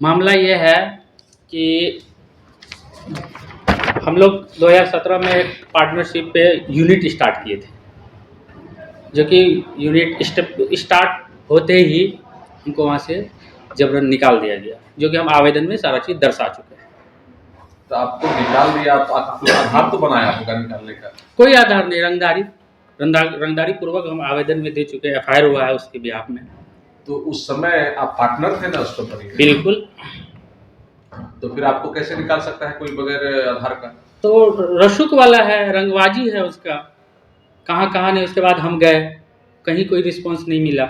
मामला ये है कि हम लोग 2017 में एक पार्टनरशिप पे यूनिट स्टार्ट किए थे, जो कि यूनिट स्टार्ट होते ही हमको वहाँ से जबरन निकाल दिया गया, जो कि हम आवेदन में सारा चीज़ दर्शा चुके हैं। तो आपको निकाल दिया तो आपको आधार तो बनाया होगा निकालने का? कोई आधार नहीं, रंगदारी पूर्वक हम आवेदन में दे चुके हैं, FIR हुआ है उसके बिहाफ में। तो उस समय आप पार्टनर थे ना उस कंपनी के? बिल्कुल। तो फिर आपको कैसे निकाल सकता है कोई बगैर आधार का? तो रसूख वाला है, रंगबाजी है उसका, कहाँ कहाँ नहीं। उसके बाद हम गए, कहीं कोई रिस्पॉन्स नहीं मिला।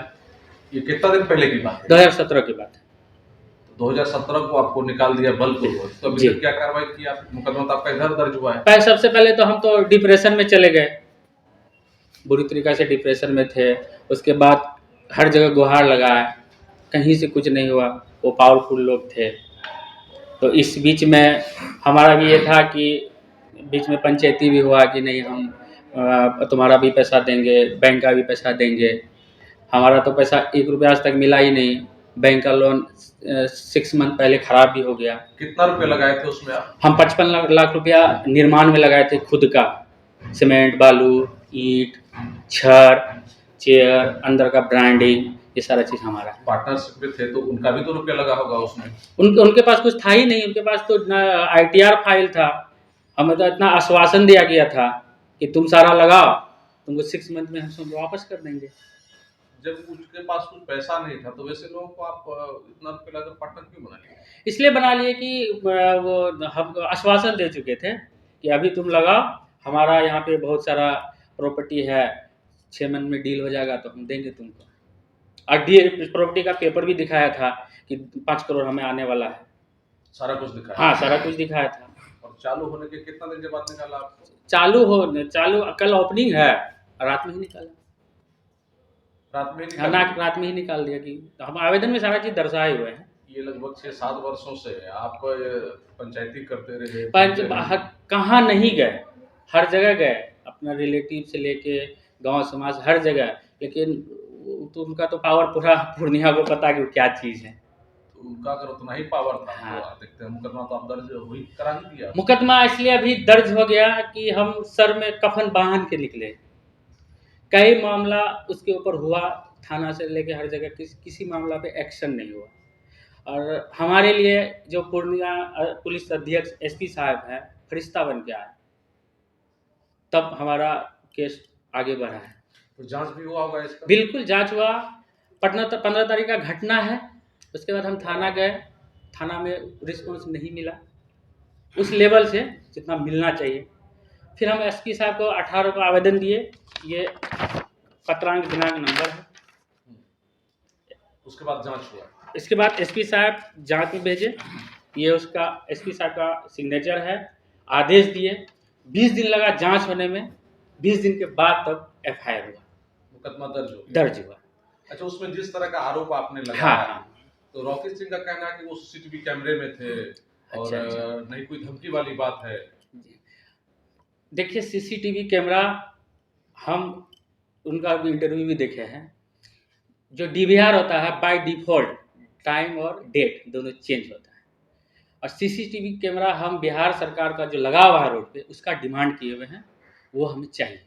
ये कितना दिन पहले की बात है? 2017 की बात है। 2017 को आपको निकाल दिया बलपूर्वक, तो अभी तक क्या कार्रवाई की? आप मुकदमा तो आपका इधर दर्ज हुआ है। सबसे पहले तो हम तो डिप्रेशन में चले गए, बुरी तरीक़ा से डिप्रेशन में थे। उसके बाद हर जगह गुहार लगाए, कहीं से कुछ नहीं हुआ। वो पावरफुल लोग थे, तो इस बीच में हमारा भी ये था कि बीच में पंचायती भी हुआ कि नहीं, हम तुम्हारा भी पैसा देंगे, बैंक का भी पैसा देंगे। हमारा तो पैसा 1 रुपया आज तक मिला ही नहीं। बैंक का लोन 6 मंथ पहले ख़राब भी हो गया। कितना रुपया लगाए थे उसमें आप? हम 55 लाख रुपया निर्माण में लगाए थे, खुद का। सीमेंट, बालू, ईंट, छड़, चेयर, अंदर का ब्रांडिंग, ये सारा चीज़ हमारा है। पार्टनरशिप में थे तो उनका भी तो रुपया लगा होगा उसमें? उनके पास कुछ था ही नहीं। उनके पास तो ITR फाइल था। हमें तो इतना आश्वासन दिया गया था कि तुम सारा लगाओ, तुमको 6 मंथ में हम वापस कर देंगे। जब उसके पास कुछ पैसा नहीं था तो वैसे लोगों को आप इतना रुपया लगाकर पार्टनर क्यों बना लिए? इसलिए बना लिए कि वो हम आश्वासन दे चुके थे कि अभी तुम लगाओ, हमारा यहाँ पे बहुत सारा प्रॉपर्टी है, 6 मंथ में डील हो जाएगा तो हम देंगे तुमको। और प्रॉपर्टी का पेपर भी दिखाया था कि 5 करोड़ हमें आने वाला है। सारा कुछ दिखाया? हाँ, सारा कुछ दिखाया था। और चालू होने के कितना दिन के बाद निकाला आपको? चालू कल ओपनिंग है, रात में ही निकाला। रात में हाँ, रात में ही निकाल दिया कि हम आवेदन में सारा चीज़ दर्शाए हुए हैं। ये लगभग 6-7 वर्षों से आप पंचायती करते रहे? कहाँ नहीं गए, हर जगह गए, अपना रिलेटिव से लेके गांव समाज हर जगह। लेकिन तो उनका तो पावर पूरा पूर्णिया को पता कि वो क्या चीज़ है। तो उनका अगर उतना ही पावर था हाँ। तो आप देखते हैं मुकदमा तो आप दर्ज हुई करा ही दिया। मुकदमा इसलिए अभी दर्ज हो गया कि हम सर में कफन बांध के निकले। कई मामला उसके ऊपर हुआ, थाना से लेके हर जगह किसी मामला पे एक्शन नहीं हुआ। और हमारे लिए जो पूर्णिया पुलिस अधीक्षक SP साहब हैं, फरिश्ता बन के आए, तब हमारा केस आगे बढ़ा है। तो जांच भी हुआ होगा इसका? बिल्कुल जांच हुआ। 15 तारीख का घटना है। उसके बाद हम थाना गए, थाना में रिस्पॉन्स नहीं मिला उस लेवल से जितना मिलना चाहिए। फिर हम SP साहब को 18 को आवेदन दिए। ये पत्रांक दिनांक नंबर है। उसके बाद जांच हुआ? इसके बाद SP साहब जांच में भेजे। ये उसका SP साहब का सिग्नेचर है, आदेश दिए। 20 दिन लगा जांच होने में। 20 दिन के बाद तब FIR हुआ, मुकदमा दर्ज हुआ। अच्छा, उसमें जिस तरह का आरोप आपने लगाया, हाँ। तो रॉकी सिंह का कहना है कि वो CCTV कैमरे में थे और नहीं कोई धमकी वाली बात है। देखिए, CCTV कैमरा हम उनका इंटरव्यू भी देखे हैं। जो DVR होता है बाय डिफ़ॉल्ट टाइम और डेट दोनों चेंज होता है, और CCTV कैमरा हम बिहार सरकार का जो लगा हुआ है रोड पे, उसका डिमांड किए हुए हैं। वो हमें चाहिए,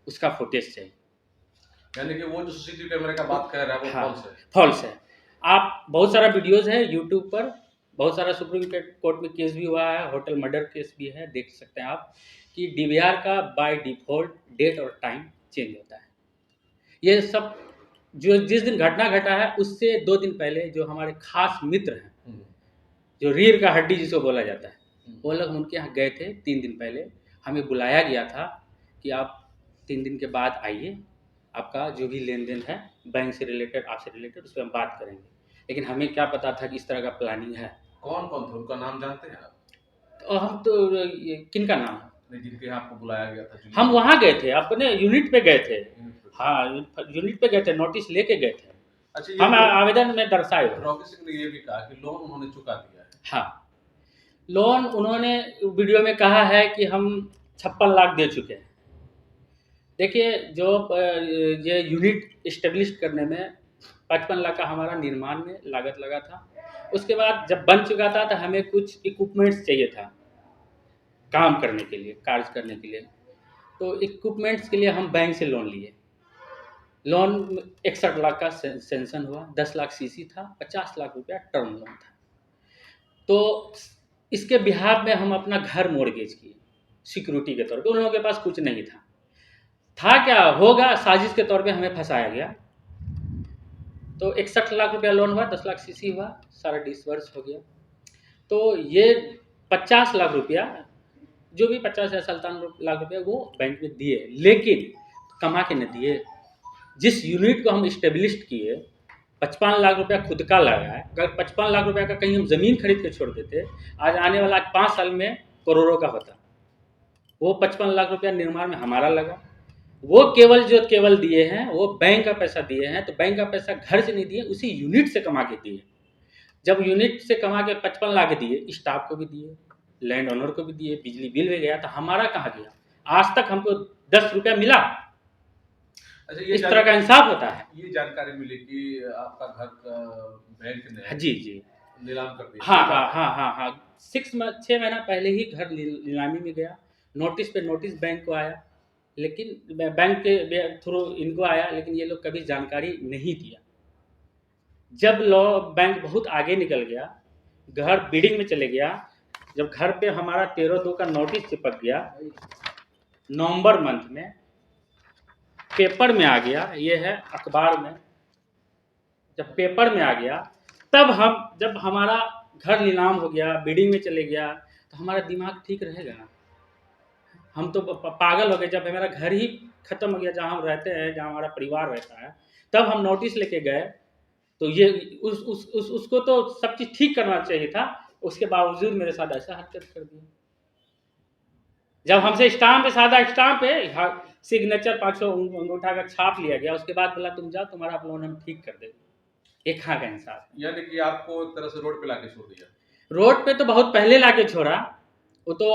उसका फुटेज चाहिए। यानी कि वो जो CCTV कैमरे का बात कर रहा है वो फॉल्स है? फॉल्स है। आप बहुत सारा वीडियोज़ है यूट्यूब पर, बहुत सारा सुप्रीम कोर्ट में केस भी हुआ है, होटल मर्डर केस भी है, देख सकते हैं आप कि DVR का बाय डिफ़ॉल्ट डेट और टाइम चेंज होता है। ये सब जो जिस दिन घटना घटा है उससे 2 दिन पहले जो हमारे खास मित्र हैं, जो रीढ़ का हड्डी जिसको बोला जाता है, वो लोग उनके यहाँ गए थे 3 दिन पहले। हमें बुलाया गया था कि आप 3 दिन के बाद आइए, आपका जो भी लेन देन है बैंक से रिलेटेड, आपसे रिलेटेड, उस पर हम बात करेंगे। लेकिन हमें क्या पता था कि इस तरह का प्लानिंग है। कौन कौन थे, उनका नाम जानते हैं आप? तो हम तो किनका नाम है, जिनके यहाँ आपको बुलाया गया था? हम वहाँ गए थे, अपने यूनिट पे गए थे। हाँ, यूनिट पे गए थे, नोटिस लेके गए थे। अच्छा, हम आवेदन में दर्शाए। रॉकी सिंह ने ये भी कहा कि लोन उन्होंने चुका दिया है। हाँ, लोन उन्होंने वीडियो में कहा है कि हम 56 लाख दे चुके हैं। देखिए, जो ये यूनिट इस्टेब्लिश करने में 55 लाख का हमारा निर्माण में लागत लगा था, उसके बाद जब बन चुका था तो हमें कुछ इक्विपमेंट्स चाहिए था काम करने के लिए, कार्य करने के लिए। तो इक्विपमेंट्स के लिए हम बैंक से लोन लिए। लोन 61 लाख का सेंक्शन हुआ, 10 लाख सीसी था, 50 लाख रुपया टर्म लोन था। तो इसके बिहाफ में हम अपना घर मॉर्गेज किए सिक्योरिटी के तौर पे। उन लोगों के पास कुछ नहीं था क्या होगा, साजिश के तौर पे हमें फंसाया गया। तो 61 लाख रुपया लोन हुआ, 10 लाख सीसी हुआ, सारा डिसबर्स हो गया। तो ये 50 लाख रुपया, जो भी 50 या 57 लाख रुपया वो बैंक में दिए, लेकिन कमा के न दिए। जिस यूनिट को हम इस्टेब्लिश किए, 55 लाख रुपया खुद का लगाए। अगर 55 लाख रुपया का कहीं हम ज़मीन खरीद के छोड़ देते, आज आने वाला 5 साल में करोड़ों का होता। वो 55 लाख रुपया निर्माण में हमारा लगा। वो केवल दिए हैं, वो बैंक का पैसा दिए हैं। तो बैंक का पैसा घर से नहीं दिए, उसी यूनिट से कमा के दिए। जब यूनिट से कमा के 55 लाख दिए, स्टाफ को भी दिए, लैंड ओनर को भी दिए, बिजली बिल भी गया, तो हमारा कहाँ गया? आज तक हमको 10 रुपया मिला? अच्छा, ये इस तरह का इंसाफ होता है। ये जानकारी मिली कि आपका घर का बैंक ने जी नीलाम कर दिया। हाँ 6 महीना पहले ही घर नीलामी में गया। नोटिस पे नोटिस बैंक को आया, लेकिन बैंक के थ्रू इनको आया, लेकिन ये लोग कभी जानकारी नहीं दिया। जब बैंक बहुत आगे निकल गया, घर बिडिंग में चले गया, जब घर पे हमारा 13/2 का नोटिस चिपक गया, नवंबर मंथ में पेपर में आ गया, ये है अखबार में, जब पेपर में आ गया, तब जब हमारा घर नीलाम हो गया, बिडिंग में चले गया, तो हमारा दिमाग ठीक रहेगा? हम तो पागल हो गए। जब हमारा घर ही खत्म हो गया, जहाँ हम रहते हैं, जहाँ हमारा परिवार रहता है, तब हम नोटिस लेके गए। तो ये उसको तो सब चीज़ ठीक करना चाहिए था, उसके बावजूद मेरे साथ ऐसा हरकत कर दिया। जब हमसे स्टाम्प पे, सादा स्टाम्प पे सिग्नेचर 500 अंगूठा का छाप लिया गया, उसके बाद बोला तुम जाओ, तुम्हारा लोन हम ठीक कर देंगे। ये कहाँ का इंसाफ? यानी कि आपको एक तरह से रोड पे लाके छोड़ दिया। रोड पे तो बहुत पहले लाके छोड़ा। वो तो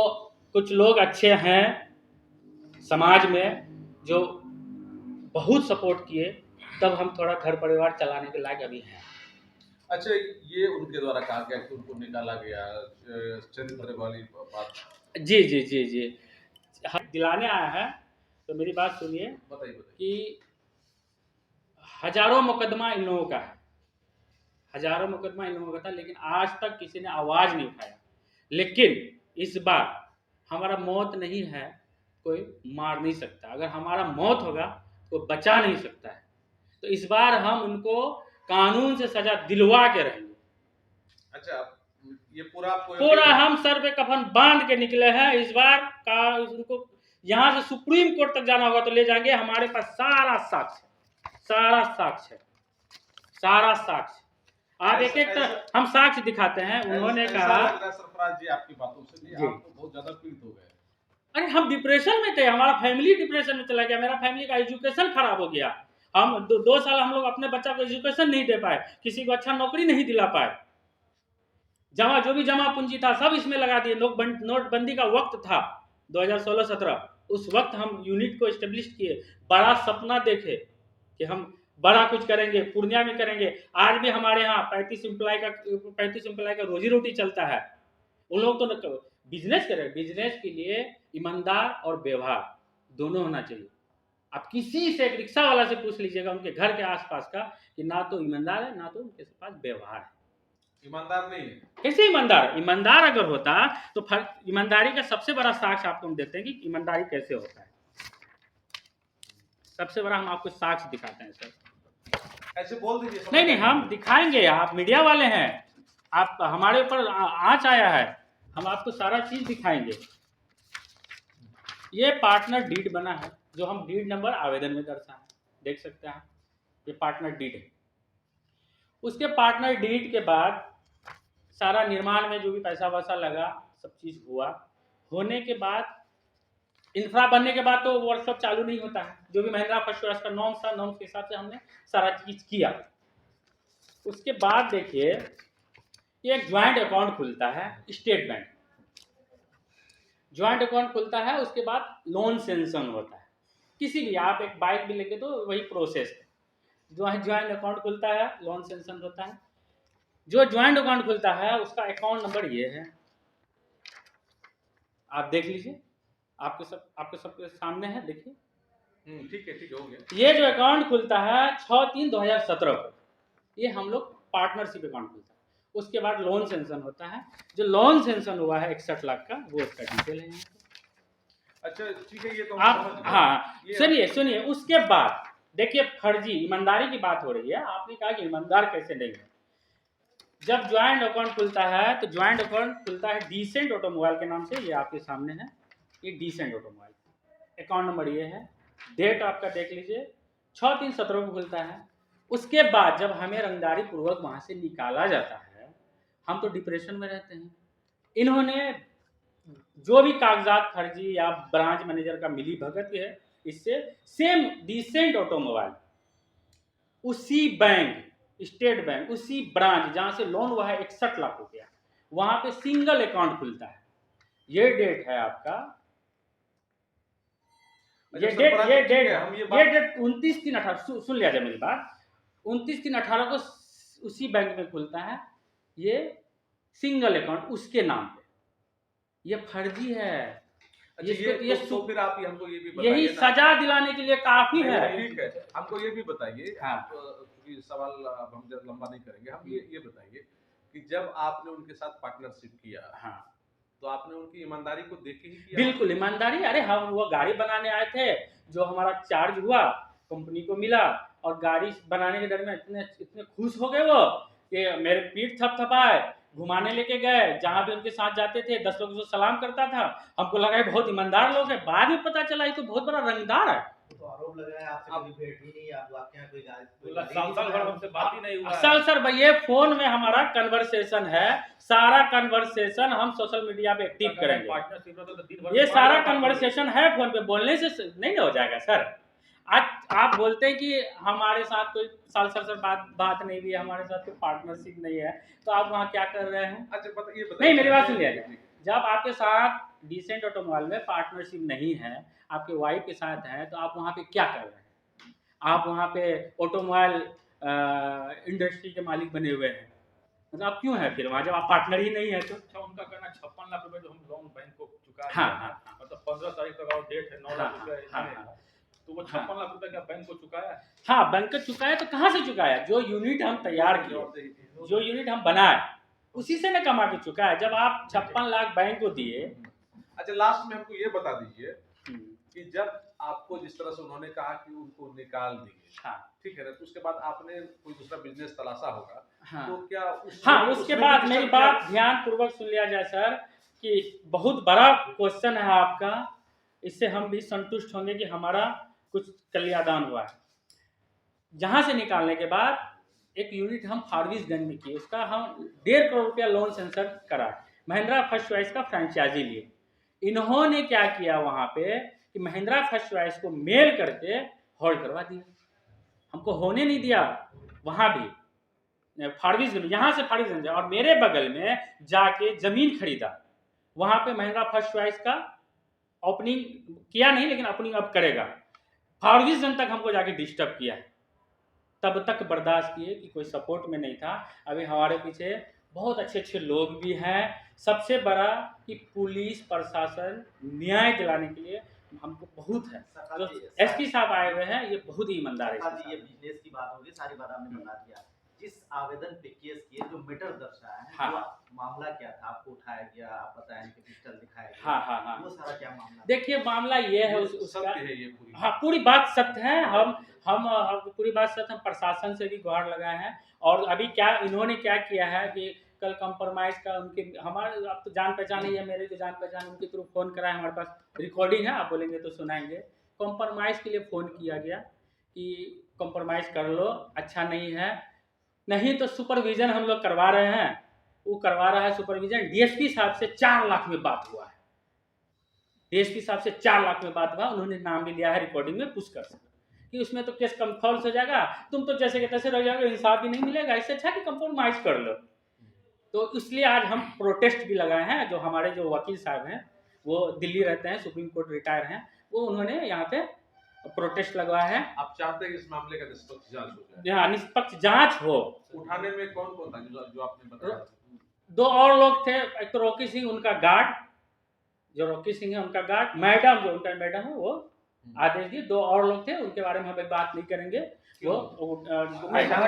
कुछ लोग अच्छे हैं समाज में जो बहुत सपोर्ट किए, तब हम थोड़ा घर परिवार चलाने के लायक अभी हैं। अच्छा, ये उनके द्वारा कहा गया कि उनको निकाला गया, चरित्र वाली बात। जी हम दिलाने आया है, तो मेरी बात सुनिए। बताइए। कि हजारों मुकदमा इन लोगों का है, हजारों मुकदमा इन लोगों का था, लेकिन आज तक किसी ने आवाज़ नहीं उठाया। लेकिन इस बार हमारा मौत नहीं है, कोई मार नहीं सकता। अगर हमारा मौत होगा तो बचा नहीं सकता है। तो इस बार हम उनको कानून से सजा दिलवा के रहेंगे। अच्छा, ये पूरा हम सर पे कफन बांध के निकले हैं। इस बार का उनको यहाँ से सुप्रीम कोर्ट तक जाना होगा तो ले जाएंगे। हमारे पास सारा साक्ष्य आप एक हम साक्ष्य दिखाते हैं। उन्होंने कहा, सरफराज जी, आपकी बातों से आप तो बहुत ज्यादा पीड़ित हो गए। अरे हम डिप्रेशन में थे, हमारा फैमिली डिप्रेशन में चला गया, मेरा फैमिली का एजुकेशन खराब हो गया। हम 2 साल हम लोग अपने बच्चा को एजुकेशन नहीं दे पाए, किसी को अच्छा नौकरी नहीं दिला पाए। जो भी जमा पूंजी था सब इसमें लगा दिए। नोटबंदी का वक्त था 2016-17, उस वक्त हम यूनिट को एस्टेब्लिश किए, बड़ा सपना देखे कि हम बड़ा कुछ करेंगे, पूर्णिया में करेंगे। आज भी हमारे यहाँ 35 एम्प्लॉय का रोजी रोटी चलता है। उन लोग तो बिजनेस करें, बिजनेस के लिए ईमानदार और व्यवहार दोनों होना चाहिए। आप किसी से, एक रिक्शा वाला से पूछ लीजिएगा उनके घर के आसपास का, कि ना तो ईमानदार है, ना तो उनके पास व्यवहार है। ईमानदार नहीं है। कैसे ईमानदार अगर होता तो ईमानदारी का सबसे बड़ा साक्ष्य आपको हम देते हैं कि ईमानदारी कैसे होता है। सबसे बड़ा हम आपको साक्ष्य दिखाते हैं सर। ऐसे बोल दीजिए। नहीं हम दिखाएंगे, आप मीडिया वाले हैं, आप हमारे ऊपर आँच आया है, हम आपको सारा चीज दिखाएंगे। ये पार्टनर डीड बना है, जो हम डीड नंबर आवेदन में दर्शाए, देख सकते हैं। ये पार्टनर डीड है। उसके पार्टनर डीड के बाद सारा निर्माण में जो भी पैसा वैसा लगा, सब चीज हुआ। होने के बाद इंफ्रा बनने के बाद तो वर्कशॉप चालू नहीं होता है। जो भी महिंद्रा फर्स्ट क्लास का नॉर्म्स था, नॉर्म्स के हिसाब से हमने सारा चीज किया। उसके बाद देखिए, ये एक ज्वाइंट अकाउंट खुलता है, स्टेट बैंक ज्वाइंट अकाउंट खुलता है। उसके बाद लोन सेंक्शन होता है। किसी भी, आप एक बाइक भी लेंगे तो वही प्रोसेस है। ज्वाइंट अकाउंट खुलता है, लोन सेंक्शन होता है। जो ज्वाइंट अकाउंट खुलता है उसका अकाउंट नंबर ये है, आप देख लीजिए, आपके सबके सामने है, देखिए। ठीक है, हो गया। ये जो अकाउंट खुलता है 6/3/2017 को, ये हम लोग पार्टनरशिप अकाउंट खुलता है। उसके बाद लोन सेंक्शन होता है, जो लोन सेंक्शन हुआ है 61 लाख का, वो उसका डिटेल है। अच्छा ठीक है, ये तो आप हाँ सुनिए उसके बाद देखिए, फर्जी ईमानदारी की बात हो रही है। आपने कहा कि ईमानदार कैसे नहीं है। जब ज्वाइंट अकाउंट खुलता है तो ज्वाइंट अकाउंट खुलता है डिसेंट ऑटोमोबाइल के नाम से, ये आपके सामने है, ये डिसेंट ऑटोमोबाइल। अकाउंट नंबर ये है, डेट आपका देख लीजिए 6/3/17 को खुलता है। उसके बाद जब हमें रंगदारी पूर्वक वहां से निकाला जाता है, हम तो डिप्रेशन में रहते हैं। इन्होंने जो भी कागजात फर्जी या ब्रांच मैनेजर का मिली भगत है, इससे सेम डिसेंट ऑटोमोबाइल, उसी बैंक, स्टेट बैंक, उसी ब्रांच जहां से लोन हुआ है 61 लाख रुपया, वहां पे सिंगल अकाउंट खुलता है। ये डेट है आपका, ये डेट 29/3/18, सुन लिया जाए मेरी बात, 29/3/18 को उसी बैंक में खुलता है ये सिंगल अकाउंट उसके नाम पे। ये फर्जी है। ये तो फिर आप हमको ये भी बताइए, यही सजा दिलाने के लिए काफी है। ठीक है, हमको ये भी बताइए। हाँ। क्योंकि सवाल अब हम जब लंबा नहीं करेंगे, हम ये बताइए कि जब आपने उनके साथ पार्टनरशिप किया, हाँ, तो आपने उनकी ईमानदारी को देख ही किया? बिल्कुल ईमानदारी। अरे हम वो गाड़ी बनाने आए थे, जो हमारा चार्ज हुआ कंपनी को मिला, और गाड़ी बनाने के दरमियान इतने खुश हो गए वो कि मेरे पीठ थपथपाए, घुमाने लेके गए, जहां भी उनके साथ जाते थे 10 लोगों से सलाम करता था। हमको लगा ये बहुत ईमानदार लोग है, बाद में पता चला ये तो बहुत बड़ा रंगदार है। तो आरोप लगाया आपसे कभी भेंट ही नहीं, आपके यहाँ कोई साल भर हमसे बात ही नहीं हुआ। सर भैया फोन में हमारा कन्वर्सेशन है, सारा कन्वर्सेशन हम सोशल मीडिया पे एक्टिव करेंगे। ये सारा कन्वर्सेशन है फोन पे, बोलने से नहीं हो जाएगा सर। आज आप बोलते हैं कि हमारे साथ कोई सर बात नहीं हुई, हमारे साथ कोई पार्टनरशिप नहीं है, तो आप वहाँ क्या कर रहे हैं? अच्छा ये बताइए। नहीं, मेरी बात सुन लिया जाए। जब आपके साथ डिसेंट ऑटोमोबाइल में पार्टनरशिप नहीं है, आपके वाइफ के साथ है, तो आप वहाँ पे क्या कर रहे हैं? आप वहाँ पे ऑटोमोबाइल इंडस्ट्री के मालिक बने हुए हैं, मतलब आप क्यों है फिर वहाँ, जब आप पार्टनर ही नहीं है तो? अच्छा, उनका कहना 56 लाख रुपए जो हम लोन बैंक को चुका है। हाँ, मतलब 15 तारीख तक और डेट है, 9 लाख रुपए, तो वो 56 लाख रुपए क्या बैंक को चुकाया? हाँ, बैंक को चुकाया। तो कहाँ से चुकाया? जो यूनिट हम तैयार किए, जो यूनिट हम बनाए, उसी से न कमा के चुका है। जब आप 56 लाख बैंक को दिए। अच्छा, लास्ट में हमको ये बता दीजिए कि जब आपको जिस तरह से उन्होंने कहा कि उनको निकाल दिए, हाँ, ठीक है ना, तो उसके बाद आपने कोई दूसरा बिजनेस तलाशा होगा। हाँ, तो क्या उसके बाद मेरी बात ध्यान पूर्वक सुन लिया जाए सर, कि बहुत बड़ा क्वेश्चन है आपका, इससे हम भी संतुष्ट होंगे कि हमारा कुछ कल्यादान हुआ है। जहां से निकालने के बाद एक यूनिट हम फारबिसगंज में किए, उसका हम 1.5 करोड़ रुपया लोन सेंसर कराए, महिंद्रा फर्स्ट चॉइस का फ्रेंचाइजी लिए। इन्होंने क्या किया वहां पे कि महिंद्रा फर्स्ट चॉइस को मेल करके होल्ड करवा दिया, हमको होने नहीं दिया। वहां भी फारबिसगंज, यहाँ से फारबिसगंज, और मेरे बगल में जाके जमीन खरीदा, वहां पे महिंद्रा फर्स्ट चॉइस का ओपनिंग किया नहीं, लेकिन ओपनिंग अब करेगा। फारबिसगंज तक हमको जाके डिस्टर्ब किया, तब तक बर्दाश्त किए कि कोई सपोर्ट में नहीं था। अभी हमारे पीछे बहुत अच्छे लोग भी हैं। सबसे बड़ा कि पुलिस प्रशासन न्याय दिलाने के लिए हमको बहुत है। जो एसपी साहब आए हुए हैं, ये बहुत ही ईमानदार है। ये बिजनेस की बात होगी, सारी बात आपने बता दिया। जिस आवेदन पे केस किए, जो मैटर दर्शाया है, हाँ, वो मामला क्या था? आपको उठाया गया, आप बताएं कि पिस्टल दिखाया गया। हाँ, वो सारा क्या मामला? देखिए मामला ये है उसका, पूरी। हाँ, पूरी बात सत्य है। हम पूरी बात सत्य, हम प्रशासन से भी गुहार लगाए हैं। और अभी क्या इन्होंने क्या किया है कि कल कंप्रोमाइज का उनके, हमारे आप तो जान पहचान ही है, मेरे जो जान पहचान, उनके थ्रू फोन कराया, हमारे पास रिकॉर्डिंग है, आप बोलेंगे तो सुनाएंगे। कंप्रोमाइज के लिए फोन किया गया कि कंप्रोमाइज कर लो, अच्छा नहीं है, नहीं तो सुपरविजन हम लोग करवा रहे हैं। वो करवा रहा है सुपरविजन। डीएसपी साहब से 4 लाख में बात हुआ है, डीएसपी साहब से 4 लाख में बात हुआ। उन्होंने नाम भी लिया है, रिकॉर्डिंग में पुश कर सकते कि उसमें तो केस कंफर्म हो जाएगा, तुम तो जैसे के तैसे रह जाओगे, इंसाफ भी नहीं मिलेगा, इससे अच्छा कि कंप्रोमाइज कर लो। तो इसलिए आज हम प्रोटेस्ट भी लगाए हैं। जो हमारे जो वकील साहब हैं, वो दिल्ली रहते हैं, सुप्रीम कोर्ट रिटायर हैं, वो उन्होंने यहाँ पे प्रोटेस्ट लगवाया है। आप चाहते हैं कि इस मामले का निष्पक्ष जांच हो जाए? यहाँ निष्पक्ष जांच हो। उठाने में कौन कौन था जो आपने बताया? 2 और लोग थे, एक तो रॉकी सिंह उनका गार्ड, जो रॉकी सिंह है उनका गार्ड, मैडम जो उनका मैडम है वो आदेश दिए। 2 और लोग थे, उनके बारे में हम बात नहीं करेंगे। वो अच्छा,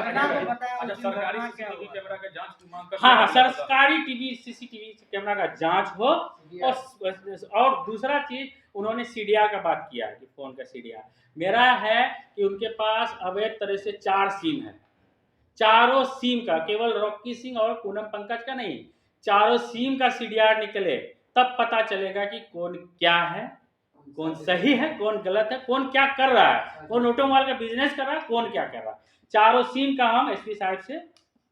सरकारी सीसीटीवी कैमरा का जांच की मांग कर हाँ, सरकारी सीसीटीवी कैमरा का जांच हो। और दूसरा चीज उन्होंने सीडीआर का बात किया कि फोन का सीडीआर मेरा है कि उनके पास अवैध तरह से 4 सिम है। चारों सिम का, केवल रॉकी सिंह और पूनम पंकज का नहीं, चारों सिम का सीडीआर निकले तब पता चलेगा कि कौन क्या है, कौन सही है, कौन गलत है, कौन क्या कर रहा है, कौन ऑटोमोबाइल का बिजनेस कर रहा है, कौन क्या कर रहा है। चारों सिम का हम एसपी साहब से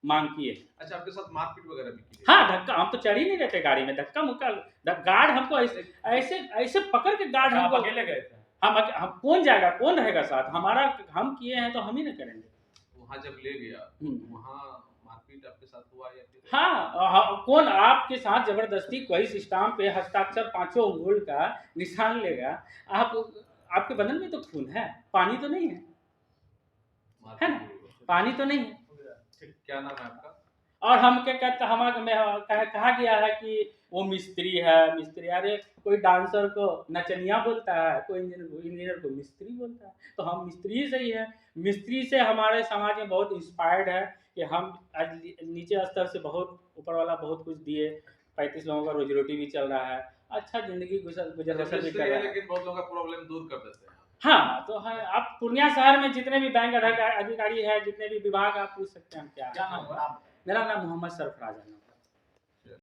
मांग किए। अच्छा, आपके साथ मारपीट वगैरह भी की? हाँ, धक्का, हम तो चढ़ ही नहीं रहते गाड़ी में, धक्का मुक्का। गार्ड हमको ऐसे पकड़ के गार्ड हमको, अकेले गए थे? हम कौन जाएगा, कौन रहेगा साथ हमारा, हम किए हैं तो हम ही ना करेंगे। वहाँ जब ले गया वहाँ मारपीट आपके साथ हुआ या फिर? हाँ, कौन आपके साथ जबरदस्ती कोई सिस्टम पे हस्ताक्षर 5 अंगुल का निशान लेगा? आपके बदन में तो खून है, पानी तो नहीं है ना, पानी तो नहीं है। क्या नाम है आपका? और हम क्या कहते, हमारा कहा गया है कि वो मिस्त्री है, मिस्त्री। अरे कोई डांसर को नचनिया बोलता है, कोई इंजीनियर को मिस्त्री बोलता है, तो हम मिस्त्री से ही है। मिस्त्री से हमारे समाज में बहुत इंस्पायर्ड है कि हम आज नीचे स्तर से बहुत ऊपर वाला बहुत कुछ दिए। 35 लोगों का रोजी रोटी भी चल रहा है, अच्छा जिंदगी गुजर बसर भी कर रहा है। लेकिन बहुत लोगों का प्रॉब्लम दूर कर देते हैं। हाँ, तो है। आप पूर्णिया शहर में जितने भी बैंक अधिकारी है, जितने भी विभाग, आप पूछ सकते हैं। क्या नाम? मेरा नाम मोहम्मद सरफराज है।